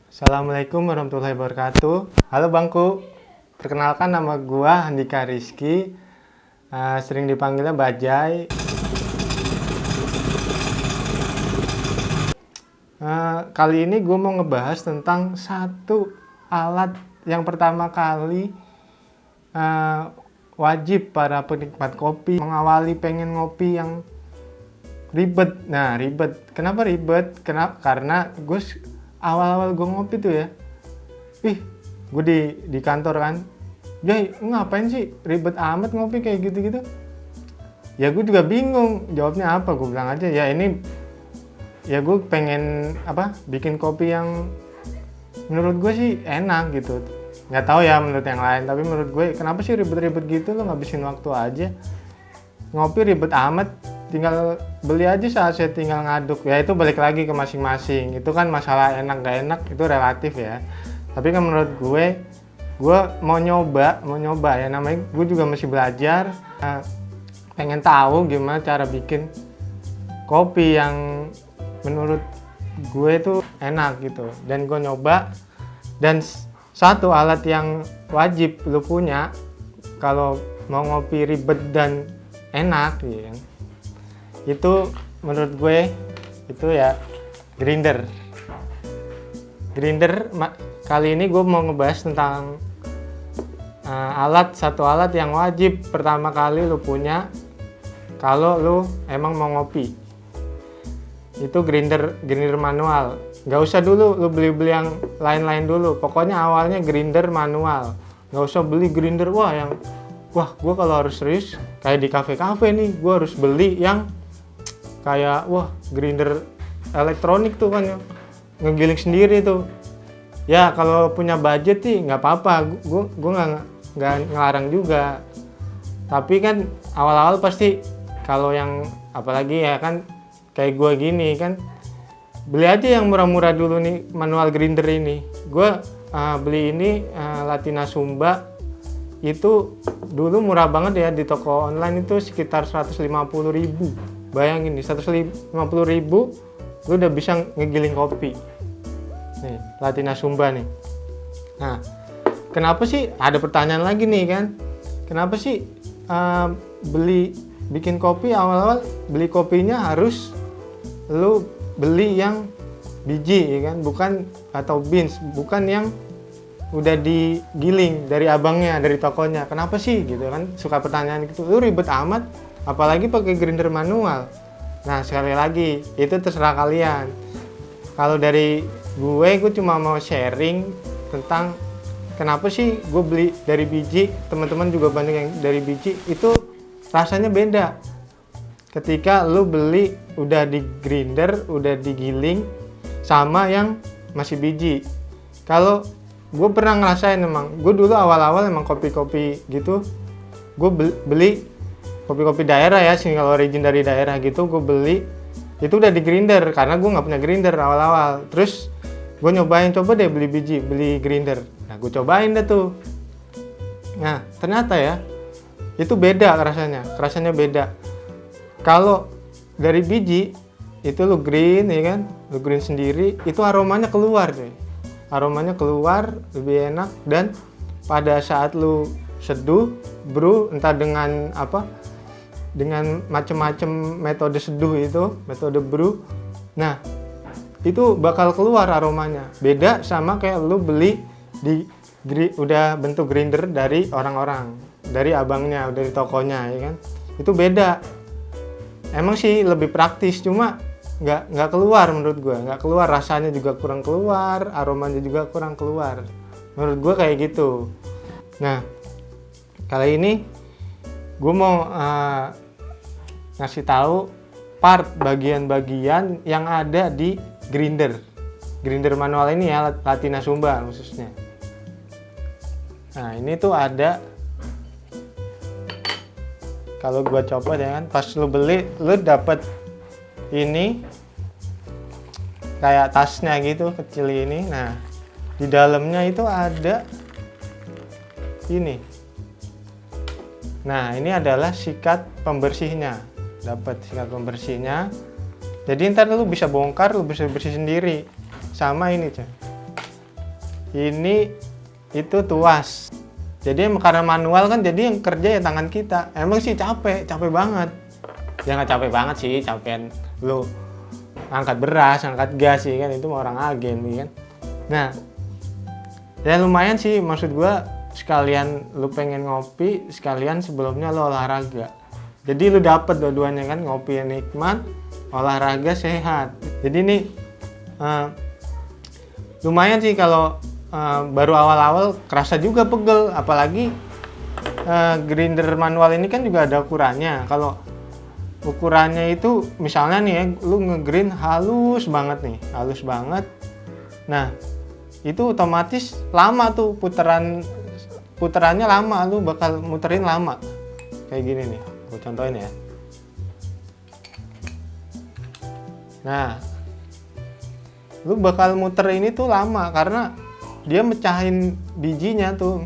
Assalamualaikum warahmatullahi wabarakatuh. Halo Bangku, perkenalkan nama gua Handika Rizky, sering dipanggilnya Bajai. Kali ini gue mau ngebahas tentang satu alat yang pertama kali wajib para penikmat kopi mengawali pengen ngopi yang ribet. Nah, ribet. Kenapa ribet? Karena gue awal-awal gue ngopi tuh ya, gue di kantor kan, Jay, ngapain sih ribet amat ngopi kayak gitu-gitu? Ya gue juga bingung jawabnya apa. Gue bilang aja ya ini, ya gue pengen bikin kopi yang menurut gue sih enak gitu. Nggak tahu ya menurut yang lain, tapi menurut gue kenapa sih ribet-ribet gitu, lo ngabisin waktu aja. Ngopi ribet amat, tinggal beli aja saat saya tinggal ngaduk. Ya itu balik lagi ke masing-masing, itu kan masalah enak gak enak itu relatif ya. Tapi kan menurut gue mau nyoba ya, namanya gue juga masih belajar, pengen tahu gimana cara bikin kopi yang menurut gue tuh enak gitu. Dan gue nyoba, dan satu alat yang wajib lu punya kalau mau ngopi ribet dan enak ya, itu menurut gue itu ya grinder. Kali ini gue mau ngebahas tentang satu alat yang wajib pertama kali lu punya kalau lu emang mau ngopi. Itu grinder manual. Nggak usah dulu lu beli yang lain-lain dulu, pokoknya awalnya grinder manual. Nggak usah beli grinder gue kalau harus serius kayak di kafe-kafe nih, gue harus beli yang kayak grinder elektronik tuh kan, ngegiling sendiri tuh. Ya kalau punya budget sih nggak apa-apa, gue nggak ngelarang juga. Tapi kan awal-awal pasti kalau yang apalagi ya kan kayak gue gini kan, beli aja yang murah-murah dulu nih manual grinder ini. Gue beli ini Latina Sumba, itu dulu murah banget ya, di toko online itu sekitar 150.000. Bayangin nih, 150.000 lu udah bisa ngegiling kopi. Nih, Latina Sumba nih. Nah, kenapa sih, ada pertanyaan lagi nih kan, kenapa sih bikin kopi awal-awal beli kopinya harus lu beli yang biji ya kan, bukan, atau beans, bukan yang udah digiling dari abangnya, dari tokonya. Kenapa sih gitu kan, suka pertanyaan gitu. Lu ribet amat apalagi pakai grinder manual. Nah, sekali lagi itu terserah kalian. Kalau dari gue cuma mau sharing tentang kenapa sih gue beli dari biji. Teman-teman juga banyak yang dari biji, itu rasanya beda ketika lu beli udah di grinder, udah digiling, sama yang masih biji. Kalau gue pernah ngerasain, emang gue dulu awal-awal emang kopi-kopi gitu, gue beli kopi-kopi daerah ya, single origin dari daerah gitu, gue beli itu udah di grinder karena gue nggak punya grinder awal-awal. Terus gue nyobain, coba deh beli biji, beli grinder. Nah, gue cobain deh tuh. Nah, ternyata ya itu beda rasanya beda. Kalau dari biji itu lu green ya kan, lu green sendiri, itu aromanya keluar deh. Aromanya keluar lebih enak, dan pada saat lu seduh, brew, entah dengan dengan macam-macam metode seduh itu, metode brew. Nah, itu bakal keluar aromanya. Beda sama kayak lu beli udah bentuk grinder dari orang-orang, dari abangnya, dari tokonya ya kan. Itu beda. Emang sih lebih praktis, cuma nggak keluar menurut gue, nggak keluar, rasanya juga kurang keluar, aromanya juga kurang keluar menurut gue kayak gitu. Nah, kali ini gue mau ngasih tahu bagian-bagian yang ada di grinder manual ini ya, Latina Sumba khususnya. Nah, ini tuh ada, kalau gue copot ya kan, pas lu beli lu dapet ini kayak tasnya gitu kecil ini. Nah, di dalamnya itu ada ini. Nah, ini adalah sikat pembersihnya. Dapat sikat pembersihnya. Jadi ntar lu bisa bongkar, lu bisa bersih sendiri. Sama ini, coy. ini itu tuas. Jadi karena manual kan, jadi yang kerja ya tangan kita. Emang sih capek banget. Ya nggak capek banget sih, capean lu angkat beras, angkat gas sih kan, itu orang agen nih kan. Nah, ya lumayan sih, maksud gua sekalian lu pengen ngopi, sekalian sebelumnya lu olahraga. Jadi lu dapet dua-duanya kan, ngopi yang nikmat, olahraga sehat. Jadi nih lumayan sih kalau baru awal-awal kerasa juga pegel, apalagi grinder manual ini kan juga ada ukurannya. Kalau ukurannya itu misalnya nih ya, lu ngegrind halus banget nih, halus banget. Nah, itu otomatis lama tuh puterannya lama, lu bakal muterin lama. Kayak gini nih, gue contohin ya. Nah, lu bakal muter ini tuh lama karena dia mecahin bijinya tuh,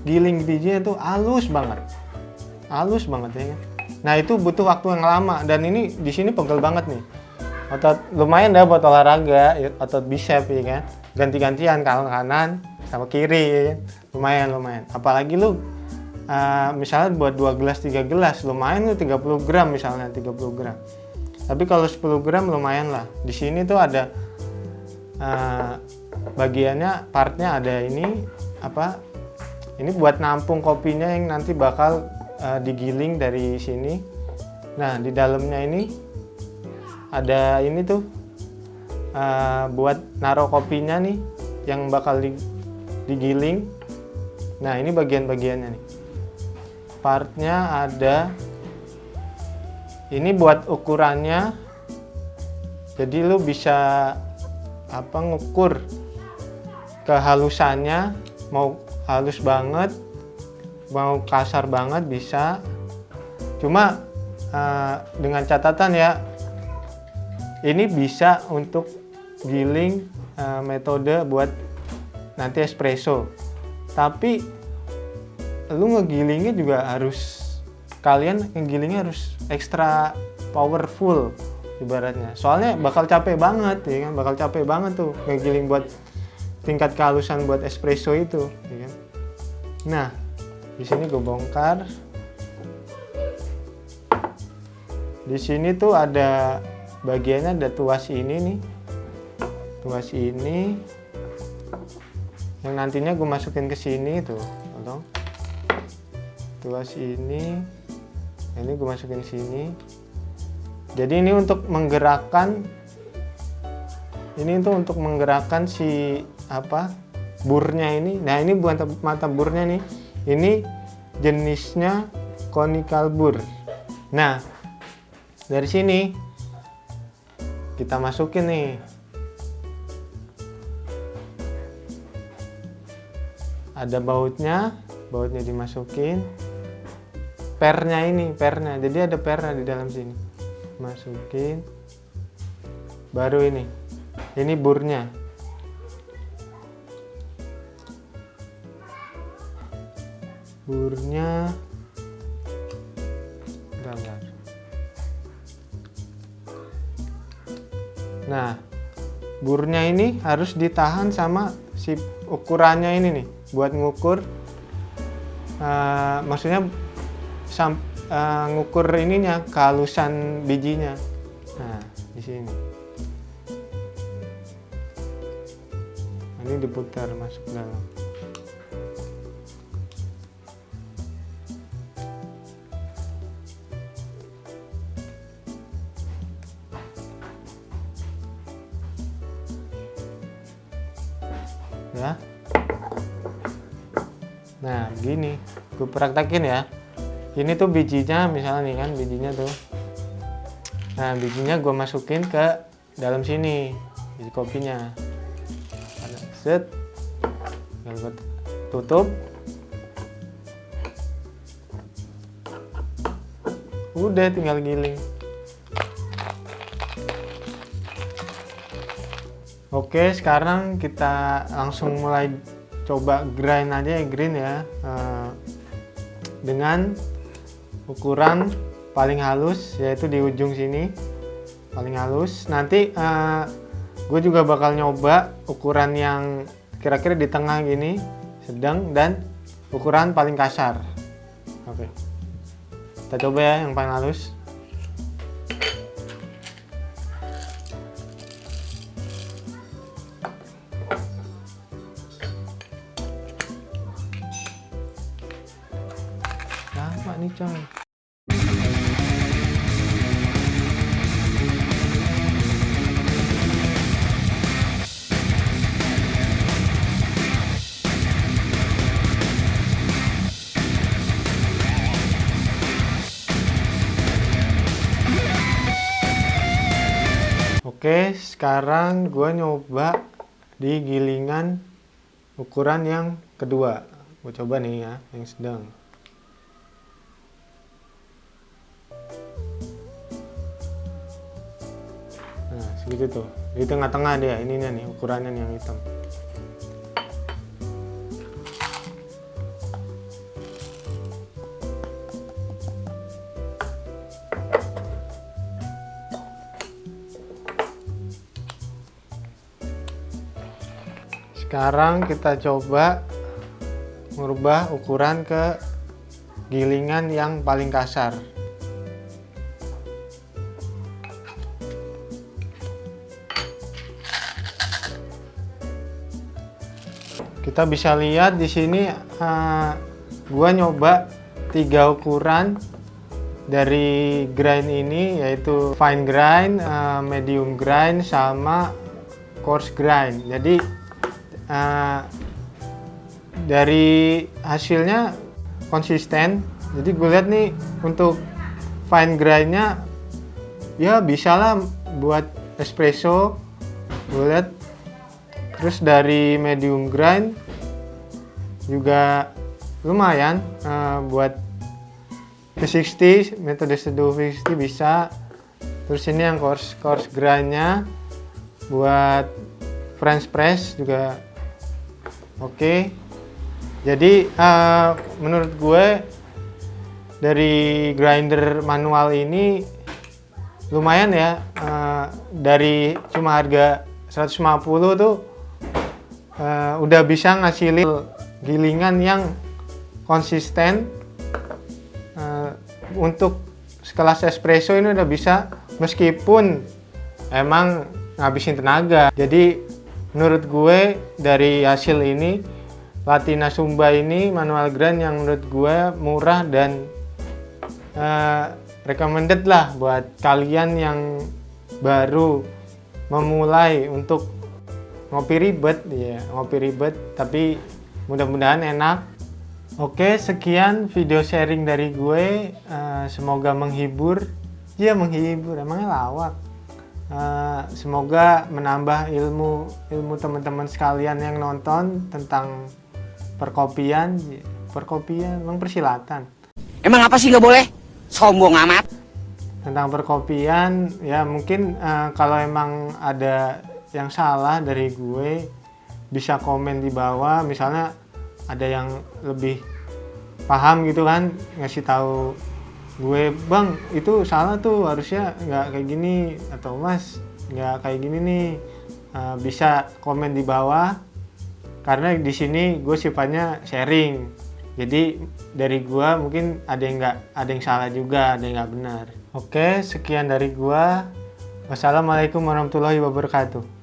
giling bijinya tuh halus banget ya kan. Nah itu butuh waktu yang lama, dan ini di sini pegel banget nih. Otot lumayan dah buat olahraga, otot bicep ya kan. Ganti-gantian kanan sama kiri ya kan. Lumayan. Apalagi lu misalnya buat 2 gelas 3 gelas, lumayan lu 30 gram misalnya, 30 gram. Tapi kalau 10 gram lumayan lah. Di sini tuh ada bagiannya, partnya ada ini apa? Ini buat nampung kopinya yang nanti bakal digiling dari sini. Nah, di dalamnya ini ada ini tuh buat naruh kopinya nih yang bakal digiling. Nah, ini bagian-bagiannya nih. Partnya ada. Ini buat ukurannya. Jadi lu bisa ngukur kehalusannya, mau halus banget, mau kasar banget bisa. Cuma dengan catatan ya, ini bisa untuk giling metode buat nanti espresso. Tapi lu ngegilingnya juga kalian ngegilingnya harus extra powerful ibaratnya. Soalnya bakal capek banget ya kan, bakal capek banget tuh ngegiling buat tingkat kehalusan buat espresso itu ya kan. Nah, di sini gue bongkar. Di sini tuh ada bagiannya, ada tuas ini nih. Tuas ini yang nantinya gue masukin ke sini tuh, tolong. Tuas ini gue masukin sini. Jadi ini untuk menggerakkan si burnya ini. Nah, ini buat mata burnya nih. Ini jenisnya conical bur. Nah, dari sini kita masukin nih. Ada bautnya dimasukin. Pernya, jadi ada pernya di dalam sini. Masukin. Baru ini burnya. Bentar. Nah, burnya ini harus ditahan sama si ukurannya ini nih, buat ngukur maksudnya ngukur ininya, kehalusan bijinya. Nah, di sini. Ini diputar masuk dalam. Ya. Nah, gini. Gue praktekin ya. Ini tuh bijinya, misalnya nih kan bijinya tuh. Nah, bijinya gue masukin ke dalam sini, biji kopinya. Set, gue tutup. Udah tinggal giling. Oke, sekarang kita langsung mulai coba grind ya, dengan ukuran paling halus, yaitu di ujung sini paling halus. Nanti gue juga bakal nyoba ukuran yang kira-kira di tengah gini, sedang, dan ukuran paling kasar. Oke, kita coba ya yang paling halus. Lama nih coy. Oke, sekarang gue nyoba di gilingan ukuran yang kedua. Gue coba nih ya, yang sedang. Nah, segitu tuh. Di tengah-tengah dia, ininya nih, ukurannya yang hitam. Sekarang kita coba merubah ukuran ke gilingan yang paling kasar. Kita bisa lihat di sini gua nyoba 3 ukuran dari grind ini, yaitu fine grind, medium grind, sama coarse grind. Jadi dari hasilnya konsisten. Jadi gue lihat nih untuk fine grindnya ya bisa lah buat espresso, gue lihat. Terus dari medium grind juga lumayan buat V60, metode seduh V60 bisa. Terus ini yang coarse grindnya buat French press juga oke. Jadi menurut gue dari grinder manual ini lumayan ya, dari cuma harga 150 tuh udah bisa ngasilin gilingan yang konsisten. Untuk sekelas espresso ini udah bisa, meskipun emang ngabisin tenaga. Jadi menurut gue dari hasil ini, Latina Sumba ini manual grind yang menurut gue murah dan recommended lah buat kalian yang baru memulai untuk ngopi ribet ya, ngopi ribet tapi mudah-mudahan enak. Oke, sekian video sharing dari gue, semoga menghibur. Ya menghibur, emangnya lawak. Semoga menambah ilmu teman-teman sekalian yang nonton tentang perkopian emang persilatan. Emang apa sih nggak boleh? Sombong amat. Tentang perkopian ya, mungkin kalau emang ada yang salah dari gue bisa komen di bawah. Misalnya ada yang lebih paham gitu kan, ngasih tahu gue, bang itu salah tuh, harusnya nggak kayak gini, atau mas nggak kayak gini nih, bisa komen di bawah. Karena di sini gue sifatnya sharing, jadi dari gue mungkin ada yang salah juga, ada yang nggak benar. Oke, sekian dari gue. Wassalamualaikum warahmatullahi wabarakatuh.